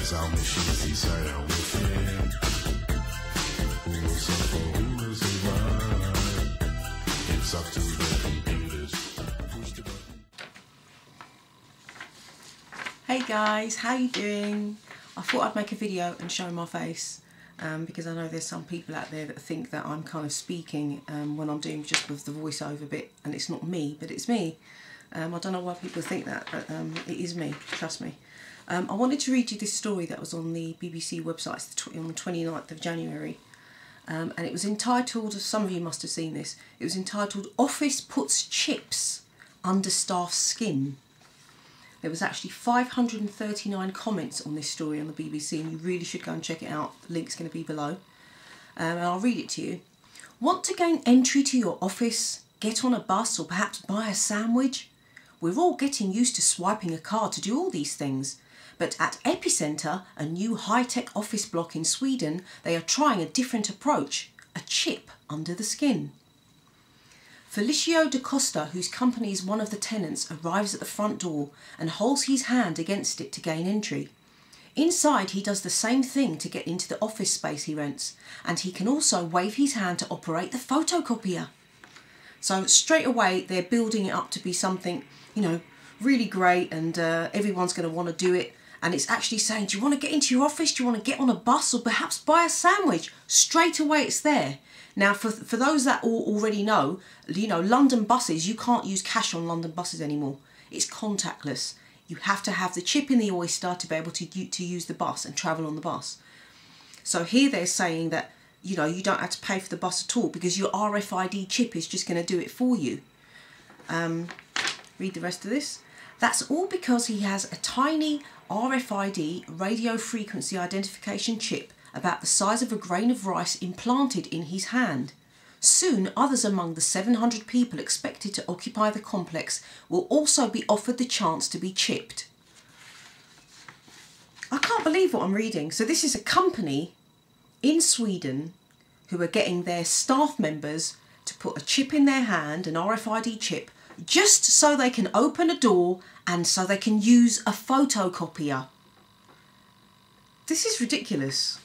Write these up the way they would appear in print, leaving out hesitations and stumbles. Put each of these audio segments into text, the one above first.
As our machines decide how we'll fit. Who will suffer, who will survive? It's up to the computers. Push the button. Hey guys, how you doing? I thought I'd make a video and show my face because I know there's some people out there that think that I'm kind of speaking when I'm doing just with the voiceover bit, and it's not me, but it's me. I don't know why people think that, but it is me, trust me. I wanted to read you this story that was on the BBC website on the 29th of January. And it was entitled, some of you must have seen this, it was entitled "Office Puts Chips Under Staff's Skin." There was actually 539 comments on this story on the BBC, and you really should go and check it out. The link's going to be below. And I'll read it to you. Want to gain entry to your office, get on a bus, or perhaps buy a sandwich? We're all getting used to swiping a card to do all these things. But at Epicenter, a new high-tech office block in Sweden, they are trying a different approach, a chip under the skin. Felicio da Costa, whose company is one of the tenants, arrives at the front door and holds his hand against it to gain entry. Inside, he does the same thing to get into the office space he rents, and he can also wave his hand to operate the photocopier. So straight away, they're building it up to be something, you know, really great, and everyone's going to want to do it. And it's actually saying, do you want to get into your office? Do you want to get on a bus or perhaps buy a sandwich? Straight away it's there. Now, for those that already know, you know, London buses, you can't use cash on London buses anymore. It's contactless. You have to have the chip in the oyster to be able to use the bus and travel on the bus. So here they're saying that, you know, you don't have to pay for the bus at all because your RFID chip is just going to do it for you. Read the rest of this. That's all because he has a tiny RFID, radio frequency identification chip, about the size of a grain of rice implanted in his hand. Soon, others among the 700 people expected to occupy the complex will also be offered the chance to be chipped. I can't believe what I'm reading. So this is a company in Sweden who are getting their staff members to put a chip in their hand, an RFID chip, just so they can open a door and so they can use a photocopier. This is ridiculous.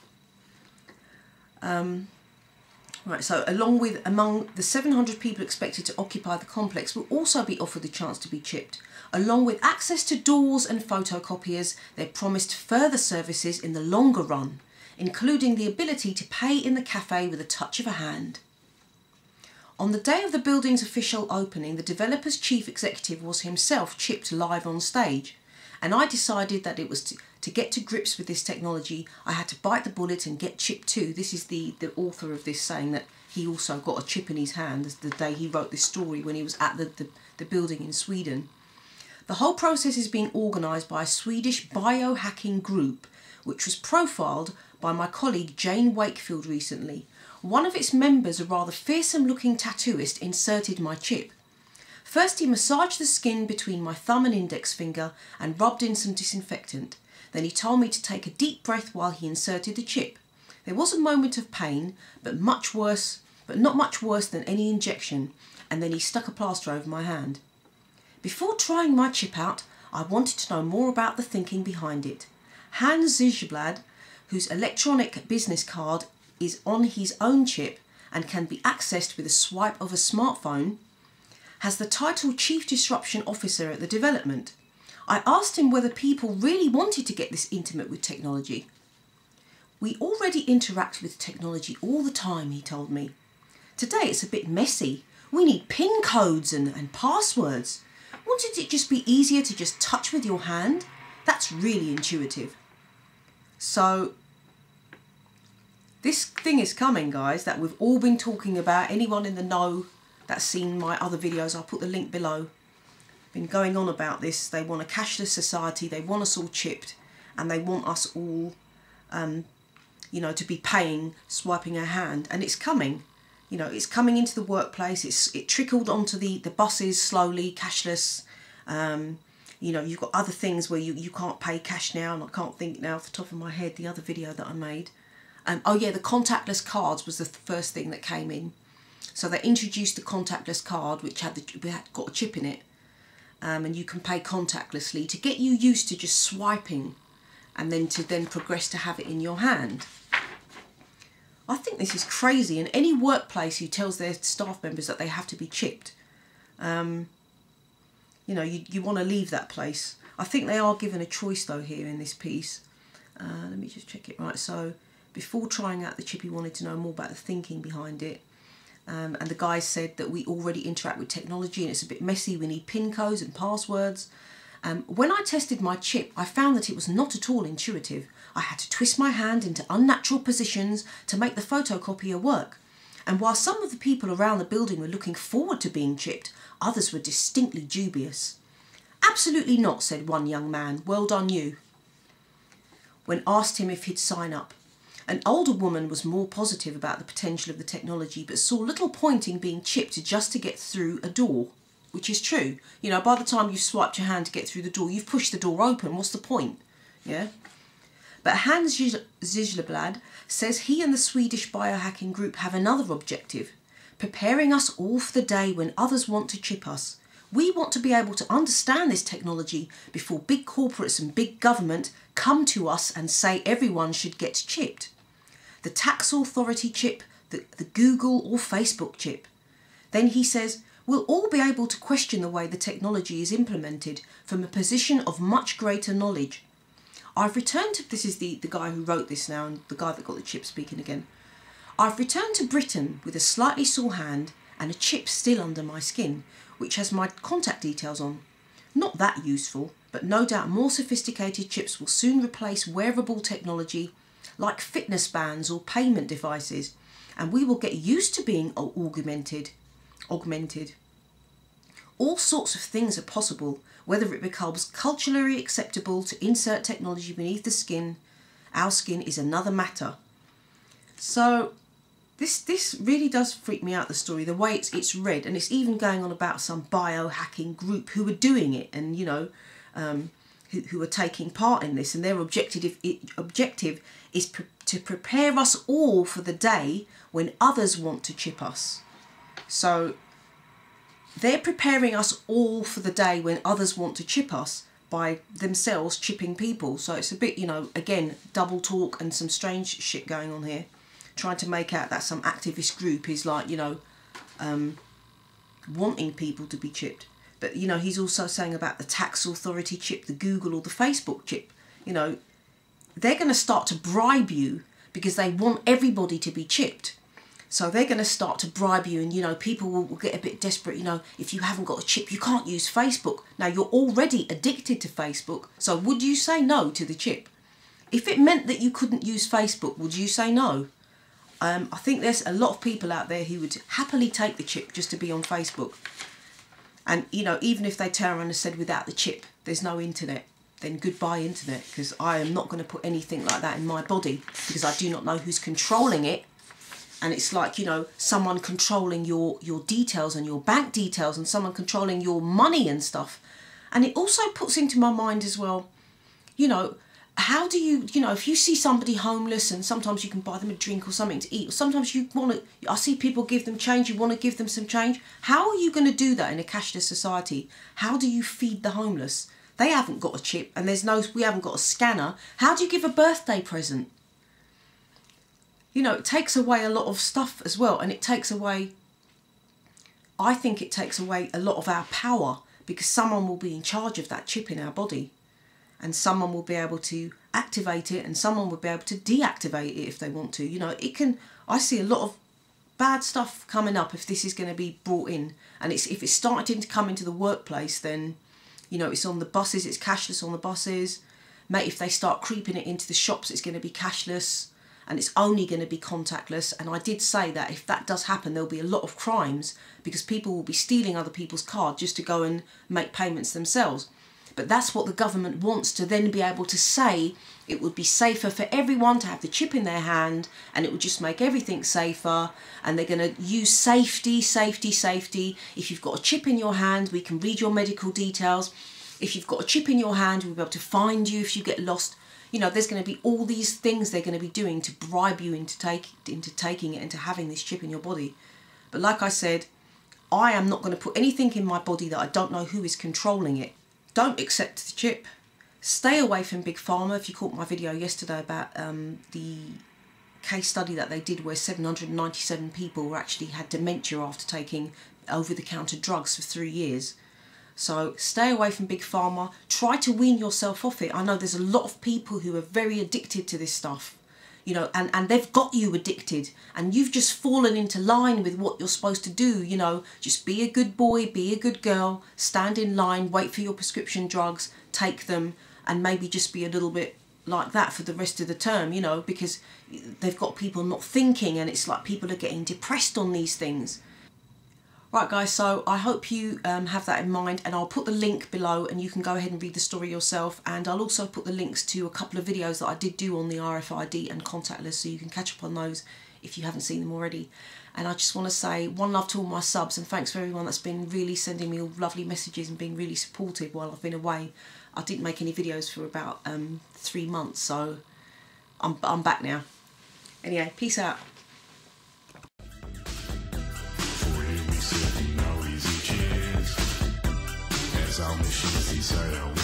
Right, so among the 700 people expected to occupy the complex will also be offered the chance to be chipped. Along with access to doors and photocopiers, they're promised further services in the longer run, including the ability to pay in the cafe with a touch of a hand. On the day of the building's official opening, the developer's chief executive was himself chipped live on stage. And I decided that it was to get to grips with this technology, I had to bite the bullet and get chipped too. This is the author of this saying that he also got a chip in his hand the day he wrote this story when he was at the building in Sweden. The whole process is being organised by a Swedish biohacking group, which was profiled by my colleague Jane Wakefield recently. One of its members, a rather fearsome-looking tattooist, inserted my chip. First he massaged the skin between my thumb and index finger and rubbed in some disinfectant. Then he told me to take a deep breath while he inserted the chip. There was a moment of pain, but not much worse than any injection, and then he stuck a plaster over my hand. Before trying my chip out, I wanted to know more about the thinking behind it. Hans Zijblad, whose electronic business card is on his own chip and can be accessed with a swipe of a smartphone, has the title Chief Disruption Officer at the development. I asked him whether people really wanted to get this intimate with technology. We already interact with technology all the time, he told me. Today it's a bit messy. We need PIN codes and passwords. Wouldn't it just be easier to just touch with your hand? That's really intuitive. So this thing is coming, guys, that we've all been talking about. Anyone in the know that's seen my other videos, I'll put the link below. Been going on about this. They want a cashless society. They want us all chipped, and they want us all, you know, to be paying, swiping our hand. And it's coming. You know, it's coming into the workplace. It trickled onto the buses slowly, cashless. You know, you've got other things where you can't pay cash now, and I can't think now off the top of my head the other video that I made. Oh yeah, the contactless cards was the first thing that came in. So they introduced the contactless card, which had got a chip in it, and you can pay contactlessly to get you used to just swiping and then to progress to have it in your hand. I think this is crazy, and any workplace who tells their staff members that they have to be chipped, you know, you want to leave that place. I think they are given a choice though here in this piece. Let me just check it right. So before trying out the chip, he wanted to know more about the thinking behind it. And the guy said that we already interact with technology and it's a bit messy, we need PIN codes and passwords. When I tested my chip, I found that it was not at all intuitive. I had to twist my hand into unnatural positions to make the photocopier work. And while some of the people around the building were looking forward to being chipped, others were distinctly dubious. Absolutely not, said one young man. Well done you. When asked him if he'd sign up, an older woman was more positive about the potential of the technology, but saw little point in being chipped just to get through a door, which is true. You know, by the time you've swiped your hand to get through the door, you've pushed the door open. What's the point? Yeah. But Hans Ziegelblad says he and the Swedish biohacking group have another objective, preparing us all for the day when others want to chip us. We want to be able to understand this technology before big corporates and big government come to us and say everyone should get chipped. The tax authority chip, the Google or Facebook chip. Then he says, we'll all be able to question the way the technology is implemented from a position of much greater knowledge. I've returned to, this is the guy who wrote this now, and the guy that got the chip speaking again. I've returned to Britain with a slightly sore hand and a chip still under my skin, which has my contact details on. Not that useful, but no doubt more sophisticated chips will soon replace wearable technology like fitness bands or payment devices, and we will get used to being augmented. All sorts of things are possible, whether it becomes culturally acceptable to insert technology beneath the skin. Our skin is another matter. So this really does freak me out, the story, the way it's read, and it's even going on about some biohacking group who are doing it, and you know, who are taking part in this, and their objective is to prepare us all for the day when others want to chip us. So they're preparing us all for the day when others want to chip us by themselves chipping people. So it's a bit, you know, again, double talk and some strange shit going on here. Trying to make out that some activist group is like, you know, wanting people to be chipped. But, you know, he's also saying about the tax authority chip, the Google or the Facebook chip. You know, they're going to start to bribe you because they want everybody to be chipped. So they're going to start to bribe you, and, you know, people will get a bit desperate. You know, if you haven't got a chip, you can't use Facebook. Now, you're already addicted to Facebook. So would you say no to the chip? If it meant that you couldn't use Facebook, would you say no? I think there's a lot of people out there who would happily take the chip just to be on Facebook. And, you know, even if they turn around and said without the chip, there's no internet, then goodbye internet, because I am not going to put anything like that in my body, because I do not know who's controlling it. And it's like, you know, someone controlling your details and your bank details, and someone controlling your money and stuff. And it also puts into my mind as well, you know, how do you, you know, if you see somebody homeless and sometimes you can buy them a drink or something to eat, or sometimes you want to, I see people give them change, you want to give them some change. How are you going to do that in a cashless society? How do you feed the homeless? They haven't got a chip, and we haven't got a scanner. How do you give a birthday present? You know, it takes away a lot of stuff as well, and it takes away, I think it takes away a lot of our power, because someone will be in charge of that chip in our body, and someone will be able to activate it, and someone will be able to deactivate it if they want to. You know, it can, I see a lot of bad stuff coming up if this is going to be brought in, and if it's starting to come into the workplace, then, you know, it's on the buses, it's cashless on the buses. Mate, if they start creeping it into the shops, it's going to be cashless. And it's only going to be contactless. And I did say that if that does happen, there'll be a lot of crimes, because people will be stealing other people's cards just to go and make payments themselves. But that's what the government wants, to then be able to say it would be safer for everyone to have the chip in their hand, and it would just make everything safer. And they're going to use safety, safety, safety. If you've got a chip in your hand, we can read your medical details. If you've got a chip in your hand, we'll be able to find you if you get lost. You know, there's going to be all these things they're going to be doing to bribe you into taking it, into having this chip in your body. But like I said, I am not going to put anything in my body that I don't know who is controlling it. Don't accept the chip. Stay away from Big Pharma. If you caught my video yesterday about the case study that they did where 797 people actually had dementia after taking over-the-counter drugs for 3 years. So stay away from Big Pharma. Try to wean yourself off it. I know there's a lot of people who are very addicted to this stuff, you know, and they've got you addicted, and you've just fallen into line with what you're supposed to do, you know. Just be a good boy, be a good girl, stand in line, wait for your prescription drugs, take them, and maybe just be a little bit like that for the rest of the term, you know, because they've got people not thinking, and it's like people are getting depressed on these things. Right guys, so I hope you have that in mind, and I'll put the link below and you can go ahead and read the story yourself, and I'll also put the links to a couple of videos that I did do on the RFID and contactless, so you can catch up on those if you haven't seen them already. And I just want to say one love to all my subs, and thanks for everyone that's been really sending me all lovely messages and being really supportive while I've been away. I didn't make any videos for about 3 months, so I'm back now. Anyway, peace out. As our machines desire